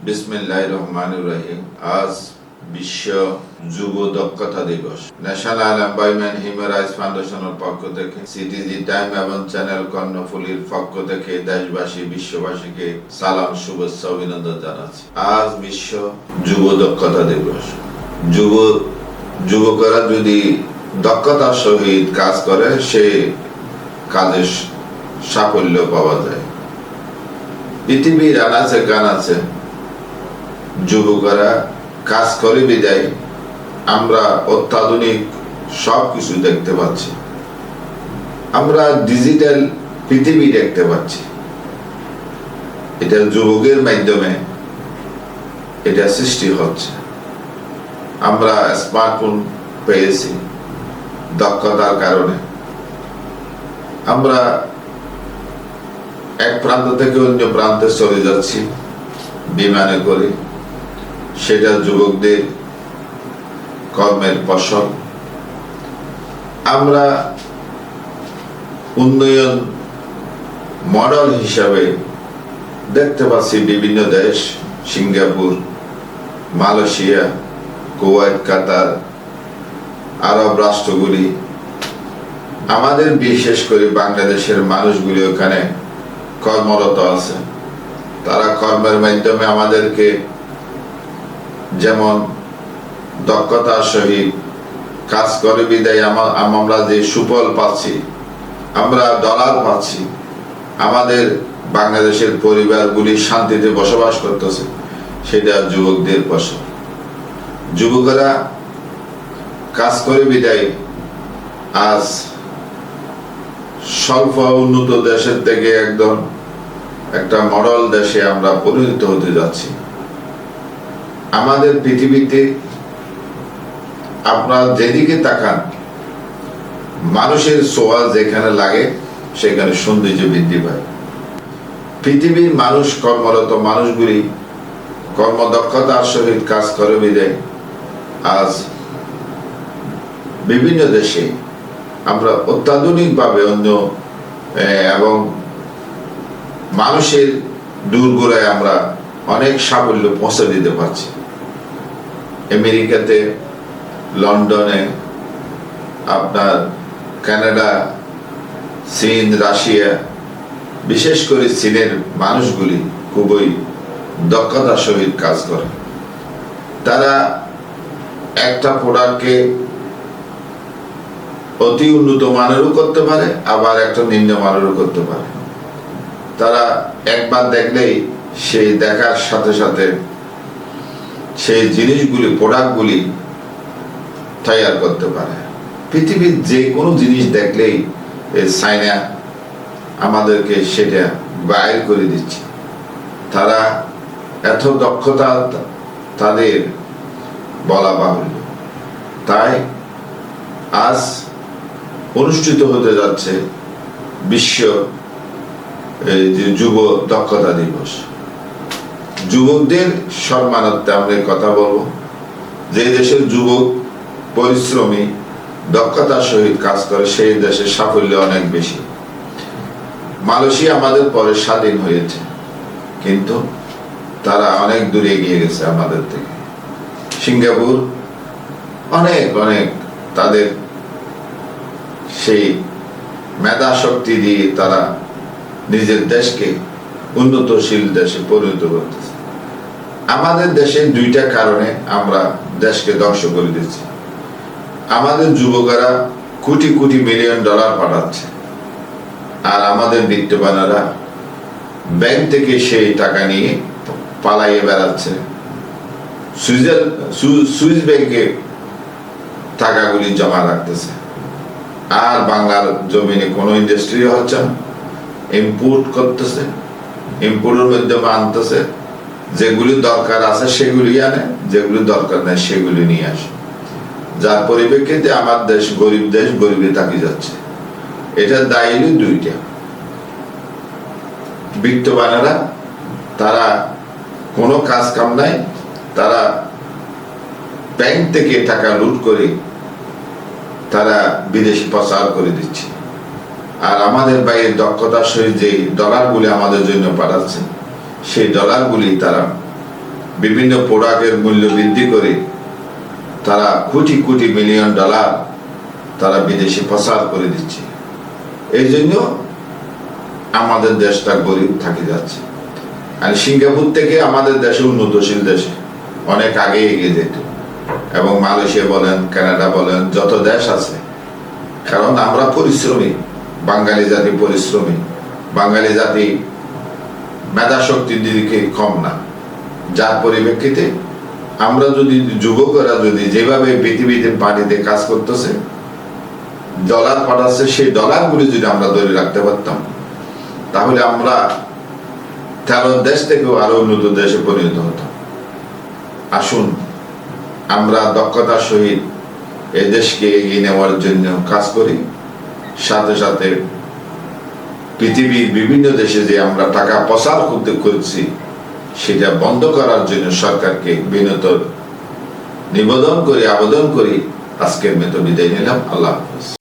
বিসমিল্লাহির রহমানির রহিম। আজ বিশ্ব যুব দক্ষতা দিবস। ন্যাশনাল এমপ্লয়মেন্ট হিউম্যান রাইটস ফাউন্ডেশনের পক্ষ থেকে, সিটিজি টাইম এবং চ্যানেল কর্ণফুলীর পক্ষ থেকে দেশবাসী বিশ্ববাসীকে সালাম, শুভেচ্ছা, অভিনন্দন জানাচ্ছি। আজ বিশ্ব যুব দক্ষতা দিবস। যুবকরা যদি দক্ষতার সহিত কাজ করে, সে কাজে সাফল্য পাওয়া যায়। পৃথিবীর আনাচে কানাচে যুবকরা কাজ করে বিদায় আমরা অত্যাধুনিক সবকিছু দেখতে পাচ্ছি। আমরা ডিজিটাল পৃথিবী দেখতে পাচ্ছি। এটা যুবকের মাধ্যমে এটা সৃষ্টি হচ্ছে। আমরা স্মার্টফোন পেয়েছি দক্ষতার কারণে। আমরা এক প্রান্ত থেকে অন্য প্রান্তে চলে যাচ্ছি বিমানে করে। সেটা যুবকদের কর্মের ফসল। আমরা উন্নয়ন মডেল হিসাবে দেখতে পাচ্ছি বিভিন্ন দেশ, সিঙ্গাপুর, মালয়েশিয়া, কুয়েত, কাতার, আরব রাষ্ট্রগুলি। আমাদের বিশেষ করে বাংলাদেশের মানুষগুলি ওখানে কর্মরত আছে। তারা কর্মের মাধ্যমে আমাদেরকে যেমন দক্ষতার সহিত কাজ করে বিদায় আমরা যে সুফল পাচ্ছি, আমরা ডলার পাচ্ছি, আমাদের বাংলাদেশের পরিবারগুলি শান্তিতে বসবাস করতেছে, সেটা যুবকদের ফসল। যুবকেরা কাজ করে বিদায় আজ স্বল্প উন্নত দেশের থেকে একদম একটা মডেল দেশে আমরা পরিণত হতে যাচ্ছি। আমাদের পৃথিবীতে আপনারা যেদিকে তাকান, মানুষের ছোঁয়া যেখানে লাগে সেখানে সৌন্দর্য বৃদ্ধি পায়। পৃথিবীর মানুষ, কর্মরত মানুষগুলি কর্মদক্ষতার সহিত কাজ করে বিদায় আজ বিভিন্ন দেশে আমরা অত্যাধুনিকভাবে অন্য এবং মানুষের দূরগোড়ায় আমরা অনেক সাফল্য পৌঁছে দিতে পারছি। আমেরিকাতে, লন্ডনে, আপনার কানাডা, চীন, রাশিয়া, বিশেষ করে চীনের মানুষগুলি খুবই দক্ষতার সহিত কাজ করে। তারা একটা প্রোডাক্টকে অতি উন্নত মানেরও করতে পারে, আবার একটা নিম্ন মানেরও করতে পারে। তারা একবার দেখলেই সেই দেখার সাথে সাথে সেই জিনিসগুলি, প্রোডাক্টগুলি তৈরি করতে পারে। পৃথিবীর যে কোনো জিনিস দেখলেই চায়না আমাদেরকে সেটা বাইর করে দিচ্ছে। তারা এত দক্ষতা তাদের বলা বাহুল্য। তাই আজ অনুষ্ঠিত হতে যাচ্ছে বিশ্ব যুব দক্ষতা দিবস। যুবকদের সম্মানার্থে আমরা কথা বলবো। যে দেশের যুবক পরিশ্রমী, দক্ষতার সহিত কাজ করে, সেই দেশের সাফল্য অনেক বেশি। মালয়েশিয়া আমাদের পরে স্বাধীন হয়েছে, কিন্তু তারা অনেক দূরে এগিয়ে গেছে আমাদের থেকে। সিঙ্গাপুর অনেক তাদের সেই মেধা শক্তি দিয়ে তারা নিজের দেশকে উন্নতশীল দেশে পরিণত করতেছে। আমাদের দেশে দুইটা কারণে আমরা দেশকে ধ্বংস করে দিচ্ছি। আমাদের যুবকেরা কোটি কোটি মিলিয়ন ডলার পাঠাচ্ছে, আর আমাদের বিত্তবানেরা ব্যাংক থেকে সেই টাকা নিয়ে পালাইয়ে বেড়াচ্ছে। সুইস ব্যাংকে টাকাগুলি জমা রাখতেছে। আর বাংলার জমিনে কোনো ইন্ডাস্ট্রি হচ্ছে না। ইম্পোর্ট করতেছে, ইম্পোর্টের মাধ্যমে আনতেছে। যেগুলি দরকার আছে সেগুলি আনে, যেগুলি দরকার নেই সেগুলি নিয়ে আসে। যার পরিপ্রেক্ষিতে আমার দেশ গরিব দেশ, গরিবে থাকি যাচ্ছে। এটা দায়ী দুইটা। বিত্তবানেরা তারা কোনো কাজ কাম নাই, তারা ব্যাংক থেকে টাকা লুট করে তারা বিদেশে প্রচার করে দিচ্ছে। আর আমাদের বাইরে দক্ষতার সহিত যে ডলারগুলি আমাদের জন্য পাঠাচ্ছে, সেই ডলারগুলি তারা বিভিন্ন প্রোডাক্টের মূল্য বৃদ্ধি করে তারা কোটি কোটি মিলিয়ন ডলার তারা বিদেশে পাচার করে দিচ্ছে। এই জন্য আমাদের দেশটা গরিব থাকে যাচ্ছে। আর সিঙ্গাপুর থেকে আমাদের দেশে উন্নতশীল দেশে অনেক আগে এগিয়ে যেত, এবং মালয়েশিয়া বলেন, কানাডা বলেন, যত দেশ আছে। কারণ আমরা পরিশ্রমী, বাঙালি জাতি পরিশ্রমী, বাঙালি জাতি মেধা শক্তির দিকে কম না। যার পরিপ্রেক্ষিতে আমরা যদি যুবকরা যদি যেভাবে পৃথিবীতে পানিতে কাজ করতেছে, ডলার পাঠাচ্ছে, সেই ডলারগুলি যদি আমরা ধরে রাখতে পারতাম, তাহলে আমরা 13 দেশ থেকেও আরো উন্নত দেশে পরিণত হতাম। আসুন আমরা দক্ষতার সহিত এই দেশকে এগিয়ে নেওয়ার জন্য কাজ করি। সাথে সাথে পৃথিবীর বিভিন্ন দেশে যে আমরা টাকা পাচার করছি, সেটা বন্ধ করার জন্য সরকারকে বিনীত নিবেদন করে আবেদন করি আজকের মতো বিদায় নিলাম। আল্লাহ হাফেজ।